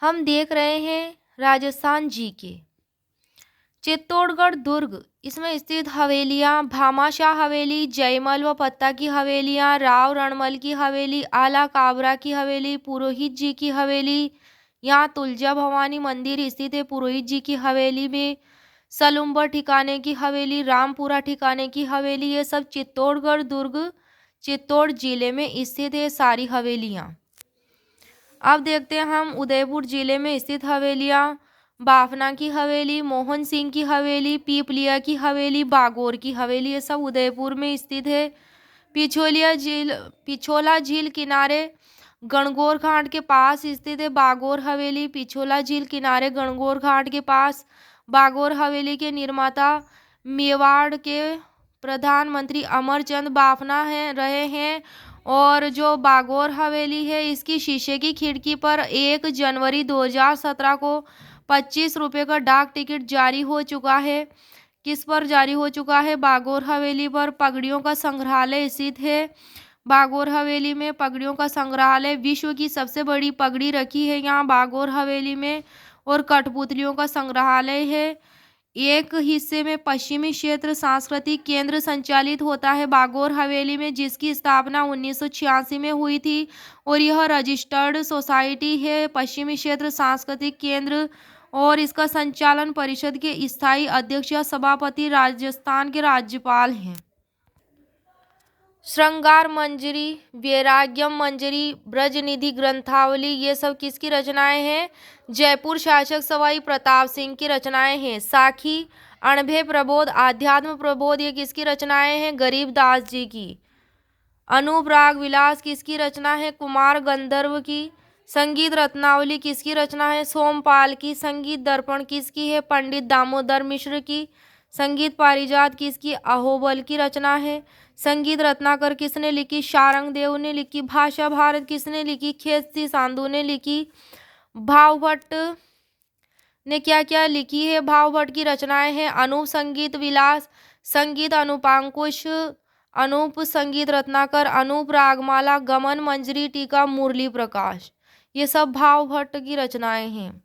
हम देख रहे हैं राजस्थान जी के चित्तौड़गढ़ दुर्ग, इसमें स्थित हवेलियां भामाशाह हवेली, जयमल व पत्ता की हवेलियां, राव रणमल की हवेली, आला काबरा की हवेली, पुरोहित जी की हवेली। यहाँ तुलजा भवानी मंदिर स्थित है पुरोहित जी की हवेली में। सलुम्बर ठिकाने की हवेली, रामपुरा ठिकाने की हवेली, ये सब चित्तौड़गढ़ दुर्ग चित्तौड़ जिले में स्थित है सारी हवेलियां। अब देखते हैं हम उदयपुर जिले में स्थित हवेलियां। बाफना की हवेली, मोहन सिंह की हवेली, पीपलिया की हवेली, बागौर की हवेली, ये सब उदयपुर में स्थित है। पिछोला झील किनारे गणगौर घाट के पास स्थित है बागौर हवेली। पिछोला झील किनारे गणगौर घाट के पास बागौर हवेली के निर्माता मेवाड़ के प्रधानमंत्री अमरचंद बाफना रहे हैं। और जो बागौर हवेली है इसकी शीशे की खिड़की पर 1 जनवरी 2017 को 25 रुपये का डाक टिकट जारी हो चुका है। किस पर जारी हो चुका है? बागौर हवेली पर पगड़ियों का संग्रहालय स्थित है। बागौर हवेली में पगड़ियों का संग्रहालय, विश्व की सबसे बड़ी पगड़ी रखी है यहाँ बागौर हवेली में। और कठपुतलियों का संग्रहालय है। एक हिस्से में पश्चिमी क्षेत्र सांस्कृतिक केंद्र संचालित होता है बागौर हवेली में, जिसकी स्थापना 1986 में हुई थी। और यह रजिस्टर्ड सोसाइटी है पश्चिमी क्षेत्र सांस्कृतिक केंद्र। और इसका संचालन परिषद के स्थायी अध्यक्ष या सभापति राजस्थान के राज्यपाल हैं। श्रृंगार मंजरी, वैराग्यम मंजरी, ब्रजनिधि ग्रंथावली, ये सब किसकी रचनाएं हैं? जयपुर शासक सवाई प्रताप सिंह की रचनाएं हैं। साखी, अणभे प्रबोध, आध्यात्म प्रबोध, ये किसकी रचनाएं हैं? गरीबदास जी की। अनुराग विलास किसकी रचना है? कुमार गंधर्व की। संगीत रत्नावली किसकी रचना है? सोमपाल की। संगीत दर्पण किसकी है? पंडित दामोदर मिश्र की। संगीत पारिजात किसकी? अहोबल की रचना है। संगीत रत्नाकर किसने लिखी? शारंगदेव ने लिखी। भाषा भारत किसने लिखी? खेतसी सांधु ने लिखी। भावभट्ट ने क्या क्या लिखी है? भावभट्ट की रचनाएं हैं अनूप संगीत विलास, संगीत अनुपांकुश, अनूप संगीत रत्नाकर, अनूप रागमाला, गमन मंजरी, टीका मुरली प्रकाश, ये सब भावभट्ट की रचनाएं हैं।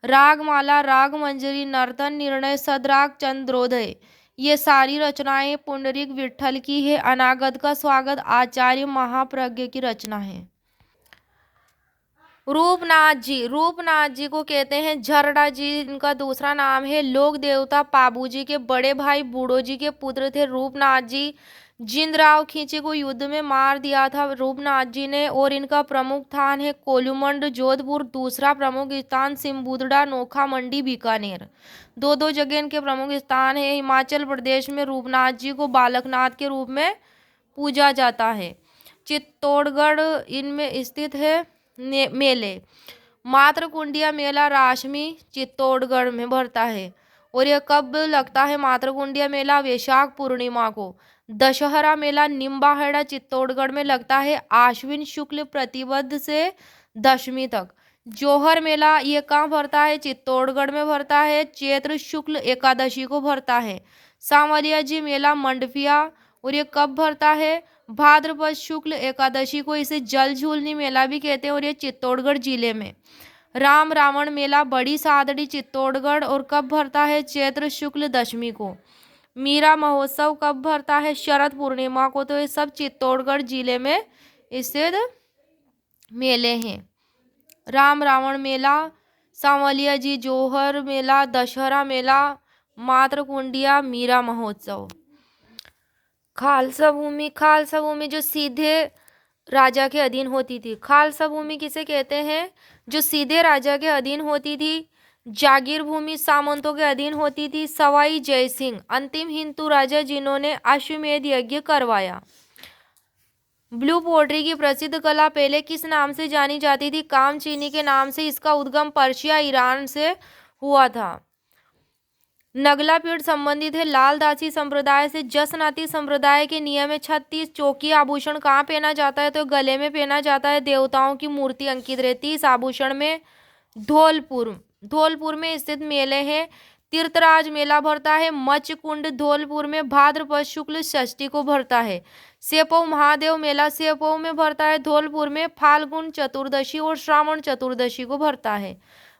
रागमाला, राग मंजरी, नर्तन निर्णय, सदराग, चंद्रोदय, ये सारी रचनाएं पुंडरीक विट्ठल की है। अनागत का स्वागत आचार्य महाप्रज्ञ की रचना है। रूपनाथ जी, रूपनाथ जी को कहते हैं झरड़ा जी, इनका दूसरा नाम है। लोक देवता पाबू जी के बड़े भाई बूढ़ो जी के पुत्र थे रूपनाथ जी। जिंदराव खींचे को युद्ध में मार दिया था रूपनाथ जी ने। और इनका प्रमुख स्थान है कोलुमंड जोधपुर, दूसरा प्रमुख स्थान सिम्बुदड़ा नोखा मंडी बीकानेर। दो दो जगह इनके प्रमुख स्थान है। हिमाचल प्रदेश में रूपनाथ जी को बालकनाथ के रूप में पूजा जाता है। चित्तौड़गढ़ इनमें स्थित है मेले। मातृकुंडिया मेला राशमी चित्तौड़गढ़ में भरता है। और यह कब लगता है? मातृकुंडिया मेला वैशाख पूर्णिमा को। दशहरा मेला निम्बाहेड़ा चित्तौड़गढ़ में लगता है आश्विन शुक्ल प्रतिपद से दशमी तक। जोहर मेला ये कहाँ भरता है? चित्तौड़गढ़ में भरता है, चैत्र शुक्ल एकादशी को भरता है। सांवलिया जी मेला मंडपिया, और ये कब भरता है? भाद्रपद शुक्ल एकादशी को। इसे जल झूलनी मेला भी कहते हैं और ये चित्तौड़गढ़ जिले में। राम रावण मेला बड़ी सादड़ी चित्तौड़गढ़, और कब भरता है? चैत्र शुक्ल दशमी को। मीरा महोत्सव कब भरता है? शरद पूर्णिमा को। तो ये सब चित्तौड़गढ़ जिले में स्थित मेले हैं। राम रावण मेला, सांवलिया जी जोहर मेला, दशहरा मेला, मातृकुंडिया, मीरा महोत्सव। खालसा भूमि, खालसा भूमि जो सीधे राजा के अधीन होती थी। खालसा भूमि किसे कहते हैं? जो सीधे राजा के अधीन होती थी। जागीर भूमि सामंतों के अधीन होती थी। सवाई जय सिंह अंतिम हिंदू राजा जिन्होंने अश्वमेध यज्ञ करवाया। ब्लू पोट्री की प्रसिद्ध कला पहले किस नाम से जानी जाती थी? कामचीनी के नाम से। इसका उद्गम पर्शिया ईरान से हुआ था। नगला पीठ संबंधित है लाल दासी संप्रदाय से। जसनाती संप्रदाय के नियम है 36 चौकी आभूषण कहाँ पहना जाता है? तो गले में पहना जाता है। देवताओं की मूर्ति अंकित रहती है इस आभूषण में। धौलपुर, धौलपुर में स्थित मेले हैं तीर्थराज मेला भरता है। मच्छकुंड धौलपुर में भाद्रपद शुक्ल षष्ठी को भरता है। सेपऊ महादेव मेला सेपऊ में भरता है। धौलपुर में फाल्गुन चतुर्दशी और श्रावण चतुर्दशी को भरता है।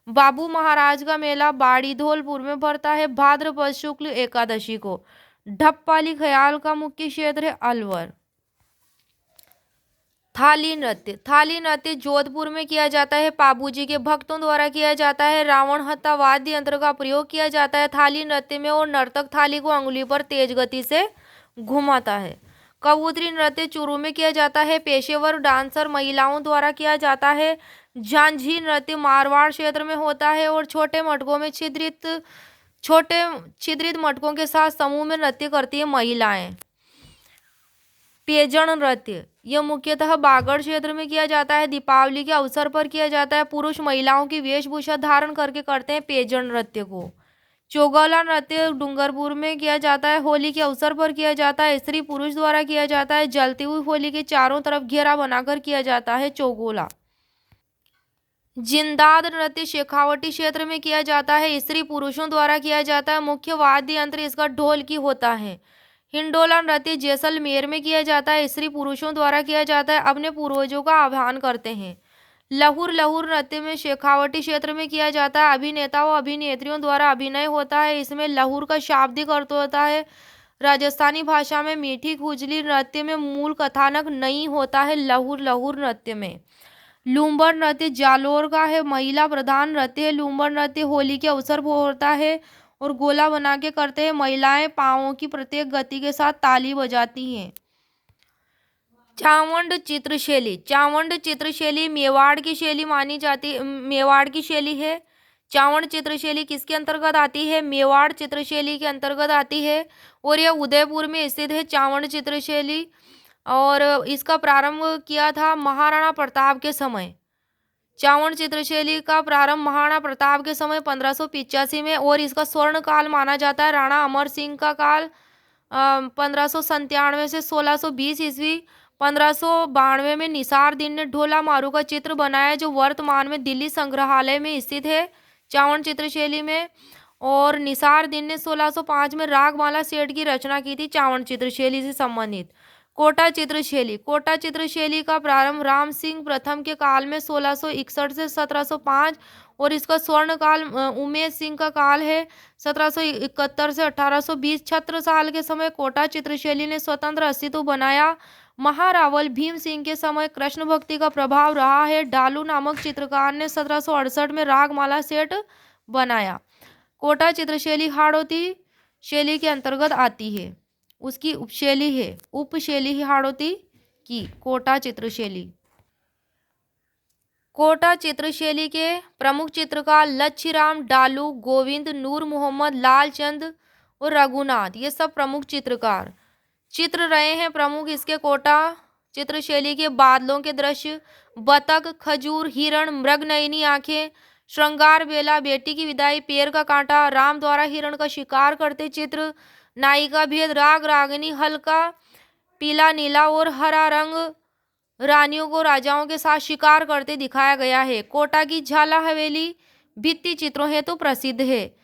बाबू महाराज का मेला बाड़ी धौलपुर में भरता है भाद्रपद शुक्ल एकादशी को। ढप्पाली ख्याल का मुख्य क्षेत्र है अलवर। थाली नृत्य जोधपुर में किया जाता है। पाबूजी के भक्तों द्वारा किया जाता है। रावण हत्ता वाद्य यंत्र का प्रयोग किया जाता है थाली नृत्य में और नर्तक थाली को अंगुली पर तेज गति से घुमाता है। कबूतरी नृत्य चूरू में किया जाता है। पेशेवर डांसर महिलाओं द्वारा किया जाता है। झांझी नृत्य मारवाड़ क्षेत्र में होता है और छोटे मटकों में छिद्रित मटकों के साथ समूह में नृत्य करती है महिलाएं। पेजण नृत्य यह मुख्यतः बागड़ क्षेत्र में किया जाता है। दीपावली के अवसर पर किया जाता है। पुरुष महिलाओं की वेशभूषा धारण करके करते हैं पेजण नृत्य को। चौगला नृत्य डूंगरपुर में किया जाता है। होली के अवसर पर किया जाता है। स्त्री पुरुष द्वारा किया जाता है। जलती हुई होली के चारों तरफ घेरा बनाकर किया जाता है चौगोला। जिंदाद नृत्य शेखावटी क्षेत्र में किया जाता है। स्त्री पुरुषों द्वारा किया जाता है। मुख्य वाद्य यंत्र इसका ढोलकी होता है। हिंडोला नृत्य जैसलमेर में किया जाता है। स्त्री पुरुषों द्वारा किया जाता है। अपने पूर्वजों का आह्वान करते हैं। लहुर नृत्य में शेखावटी क्षेत्र में किया जाता है। अभिनेता व अभिनेत्रियों द्वारा अभिनय होता है। इसमें लहुर का शाब्दिक अर्थ होता है। राजस्थानी भाषा में मीठी खुजली नृत्य में मूल कथानक नहीं होता है। लहुर नृत्य में लूम्बर नृत्य जालोर का है। महिला प्रधान नृत्य है। लूम्बर नृत्य होली के अवसर पर होता है और गोला बना के करते हैं। महिलाएं पांवों की प्रत्येक गति के साथ ताली बजाती हैं। चावंड चित्रशैली मेवाड़ की शैली मानी जाती मेवाड़ की शैली है। चावंड चित्रशैली किसके अंतर्गत आती है? मेवाड़ चित्रशैली के अंतर्गत आती है और यह उदयपुर में स्थित है। चावंड चित्रशैली और इसका प्रारंभ किया था महाराणा प्रताप के समय। चावंड चित्रशैली का प्रारंभ महाराणा प्रताप के समय 1585 में और इसका स्वर्ण काल माना जाता है। राणा अमर सिंह का काल 1597 से 1620 ईस्वी। 1592 में निसार दीन ने ढोला मारू का चित्र बनाया जो वर्तमान में दिल्ली संग्रहालय में स्थित है चावंड चित्रशैली में। और निसार दीन ने 1605 में रागमाला सेठ की रचना की थी चावंड चित्रशैली से संबंधित। कोटा चित्रशैली का प्रारंभ राम सिंह प्रथम के काल में 1661 से 1705 और इसका स्वर्ण काल उमेश सिंह का काल है 1771 से 1820। छत्रसाल के समय कोटा चित्रशैली ने स्वतंत्र अस्तित्व बनाया। महारावल भीम सिंह के समय कृष्ण भक्ति का प्रभाव रहा है। डालू नामक चित्रकार ने 1768 में रागमाला सेठ बनाया। कोटा चित्रशैली हाड़ौती शैली के अंतर्गत आती है। उसकी उपशैली है हाड़ौती की कोटा चित्रशैली के प्रमुख चित्रकार लच्छीराम, डालू, गोविंद, नूर मोहम्मद, लालचंद और रघुनाथ ये सब प्रमुख चित्रकार चित्र रहे हैं। प्रमुख इसके कोटा चित्रशैली के बादलों के दृश्य, बतख, खजूर, हिरण, मृगनयनी आंखें, श्रृंगार बेला, बेटी की विदाई, पैर का कांटा, राम द्वारा हिरण का शिकार करते चित्र, नायिका भेद, राग रागिनी, हल्का पीला, नीला और हरा रंग रानियों को राजाओं के साथ शिकार करते दिखाया गया है। कोटा की झाला हवेली भित्ति चित्रों हेतु प्रसिद्ध है।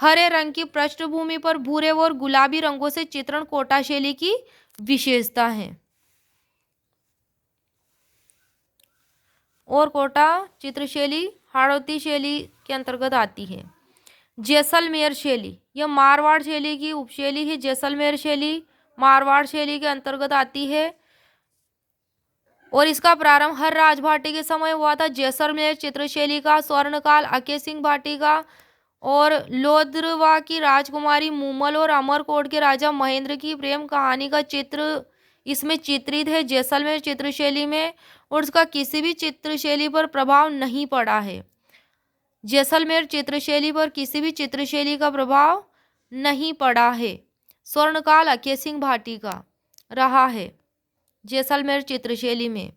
हरे रंग की पृष्ठभूमि पर भूरे और गुलाबी रंगों से चित्रण कोटा शैली की विशेषता है। और कोटा चित्रशैली हाड़ौती शैली के अंतर्गत आती है। जैसलमेर शैली यह मारवाड़ शैली की उपशैली है। जैसलमेर शैली मारवाड़ शैली के अंतर्गत आती है और इसका प्रारंभ हर राजभाटी के समय हुआ था। जैसलमेर चित्रशैली का स्वर्णकाल अके सिंह भाटी का और लोद्रवा की राजकुमारी मूमल और अमरकोट के राजा महेंद्र की प्रेम कहानी का चित्र इसमें चित्रित है जैसलमेर चित्रशैली में और उसका किसी भी चित्रशैली पर प्रभाव नहीं पड़ा है। जैसलमेर चित्रशैली पर किसी भी चित्रशैली का प्रभाव नहीं पड़ा है। स्वर्णकाल अके सिंह भाटी का रहा है जैसलमेर चित्रशैली में।